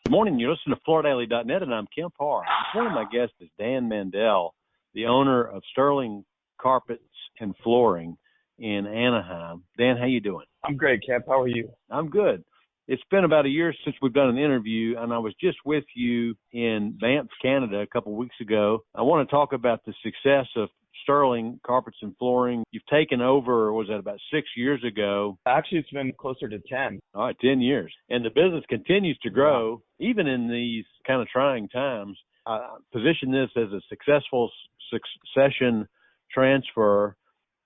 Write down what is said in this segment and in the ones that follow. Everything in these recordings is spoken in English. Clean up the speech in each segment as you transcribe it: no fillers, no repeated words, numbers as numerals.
Good morning. You're listening to FloorDaily.net, and I'm Kemp Harr. This morning, my guest is Dan Mandel, the owner of Sterling Carpets and Flooring in Anaheim. Dan, how you doing? I'm great, Kemp. How are you? I'm good. It's been about a year since we've done an interview, and I was just with you in Banff, Canada, a couple of weeks ago. I want to talk about the success of Sterling Carpets and Flooring. You've taken over, was that about 6 years ago? Actually, it's been closer to 10. All right, 10 years. And the business continues to grow, even in these kind of trying times. I position this as a successful succession transfer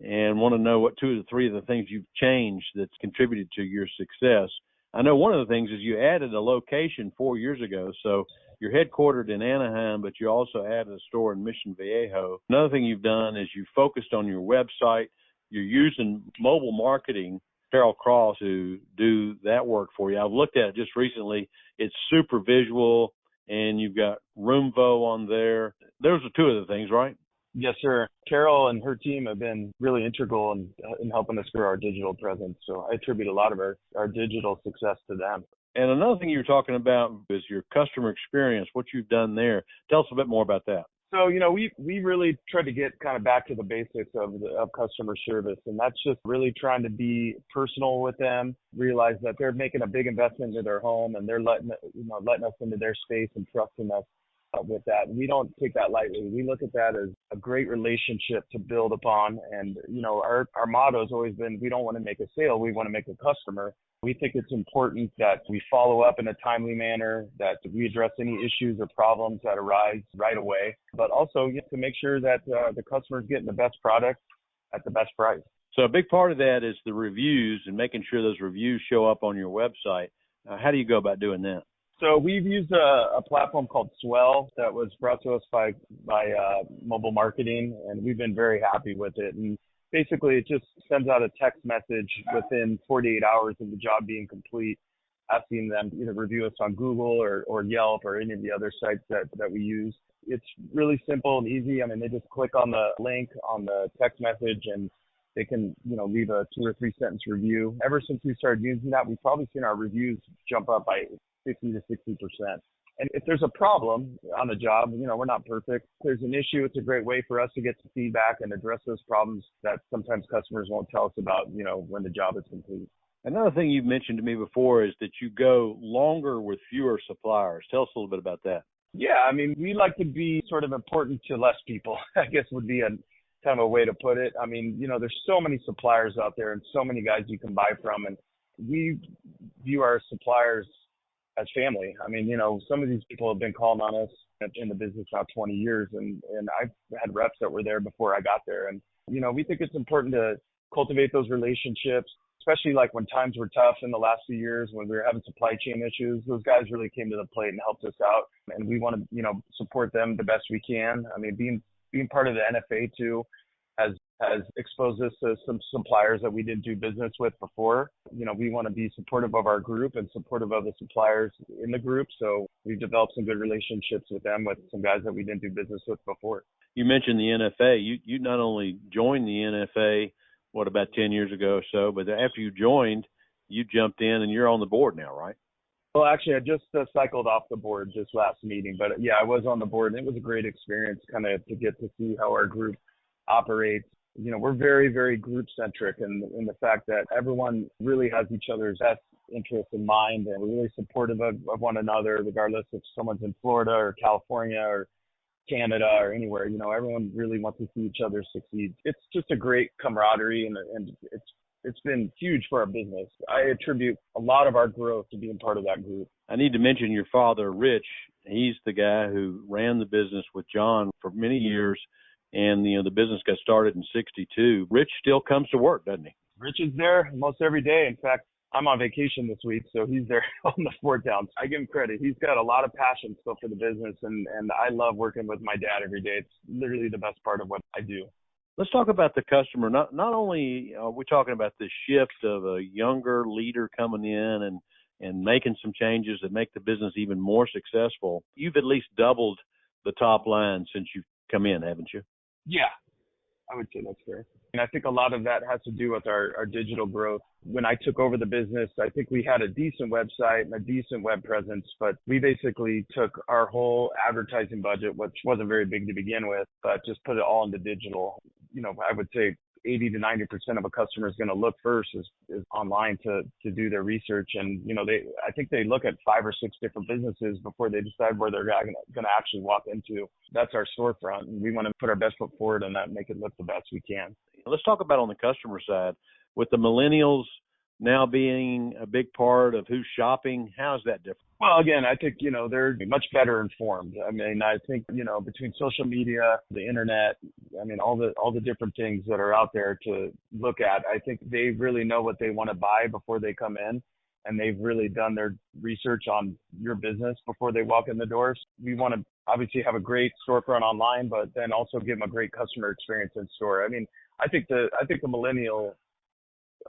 and want to know what 2 or 3 of the things you've changed that's contributed to your success. I know one of the things is you added a location 4 years ago, so you're headquartered in Anaheim, but you also added a store in Mission Viejo. Another thing you've done is you focused on your website. You're using mobile marketing, Carol Cross, to do that work for you. I've looked at it just recently. It's super visual, and you've got Roomvo on there. Those are 2 of the things, right? Yes, sir. Carol and her team have been really integral in helping us grow our digital presence. So I attribute a lot of our digital success to them. And another thing you were talking about is your customer experience, what you've done there. Tell us a bit more about that. So, we really tried to get kind of back to the basics of customer service. And that's just really trying to be personal with them, realize that they're making a big investment into their home and they're letting us into their space and trusting us with that. We don't take that lightly. We look at that as a great relationship to build upon. And, our motto has always been, we don't want to make a sale. We want to make a customer. We think it's important that we follow up in a timely manner, that we address any issues or problems that arise right away, but also to make sure that the customer is getting the best product at the best price. So a big part of that is the reviews and making sure those reviews show up on your website. How do you go about doing that? So we've used a platform called Swell that was brought to us by mobile marketing, and we've been very happy with it. And basically, it just sends out a text message within 48 hours of the job being complete, asking them to either review us on Google or Yelp or any of the other sites that we use. It's really simple and easy. I mean, they just click on the link on the text message and they can, leave a 2 or 3 sentence review. Ever since we started using that, we've probably seen our reviews jump up by 50 to 60%. And if there's a problem on the job, we're not perfect. If there's an issue, it's a great way for us to get some feedback and address those problems that sometimes customers won't tell us about, when the job is complete. Another thing you've mentioned to me before is that you go longer with fewer suppliers. Tell us a little bit about that. Yeah, I mean, we like to be sort of important to less people, I guess would be a kind of a way to put it. I mean, there's so many suppliers out there and so many guys you can buy from. And we view our suppliers as family. I mean, some of these people have been calling on us in the business now 20 years, and I've had reps that were there before I got there. And, we think it's important to cultivate those relationships, especially like when times were tough in the last few years when we were having supply chain issues. Those guys really came to the plate and helped us out, and we want to, support them the best we can. I mean, being part of the NFA too has exposed us to some suppliers that we didn't do business with before. We want to be supportive of our group and supportive of the suppliers in the group. So we've developed some good relationships with them, with some guys that we didn't do business with before. You mentioned the NFA. You not only joined the NFA, about 10 years ago or so, but after you joined, you jumped in and you're on the board now, right? Well, actually, I just cycled off the board this last meeting, but yeah, I was on the board, and it was a great experience kind of to get to see how our group operates. We're very, very group-centric in the fact that everyone really has each other's best interests in mind, and we're really supportive of one another, regardless if someone's in Florida or California or Canada or anywhere. Everyone really wants to see each other succeed. It's just a great camaraderie, and it's been huge for our business. I attribute a lot of our growth to being part of that group. I need to mention your father, Rich. He's the guy who ran the business with John for many years. And, the business got started in 1962. Rich still comes to work, doesn't he? Rich is there most every day. In fact, I'm on vacation this week, so he's there holding the fort down. I give him credit. He's got a lot of passion still for the business, and I love working with my dad every day. It's literally the best part of what I do. Let's talk about the customer. Not only are we talking about the shift of a younger leader coming in and making some changes that make the business even more successful, you've at least doubled the top line since you've come in, haven't you? Yeah. I would say that's fair. And I think a lot of that has to do with our digital growth. When I took over the business, I think we had a decent website and a decent web presence, but we basically took our whole advertising budget, which wasn't very big to begin with, but just put it all into digital. I would say 80 to 90% of a customer is going to look first is online to do their research. And, I think they look at 5 or 6 different businesses before they decide where they're going to actually walk into. That's our storefront. And we want to put our best foot forward on that and make it look the best we can. Let's talk about on the customer side with the millennials now being a big part of who's shopping. How is that different? Well, again, I think, they're much better informed. I mean, I think, between social media, the internet, all the different things that are out there to look at, I think they really know what they want to buy before they come in. And they've really done their research on your business before they walk in the doors. We want to obviously have a great storefront online, but then also give them a great customer experience in store. I think the millennial,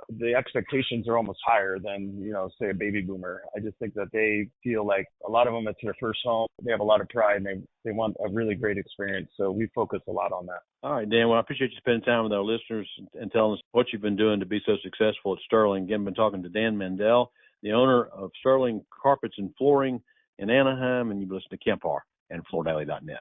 the expectations are almost higher than, say a baby boomer. I just think that they feel like a lot of them, it's their first home. They have a lot of pride and they want a really great experience. So we focus a lot on that. All right, Dan. Well, I appreciate you spending time with our listeners and telling us what you've been doing to be so successful at Sterling. Again, been talking to Dan Mandel, the owner of Sterling Carpets and Flooring in Anaheim, and you've listened to Kemp Harr and FloorDaily.net.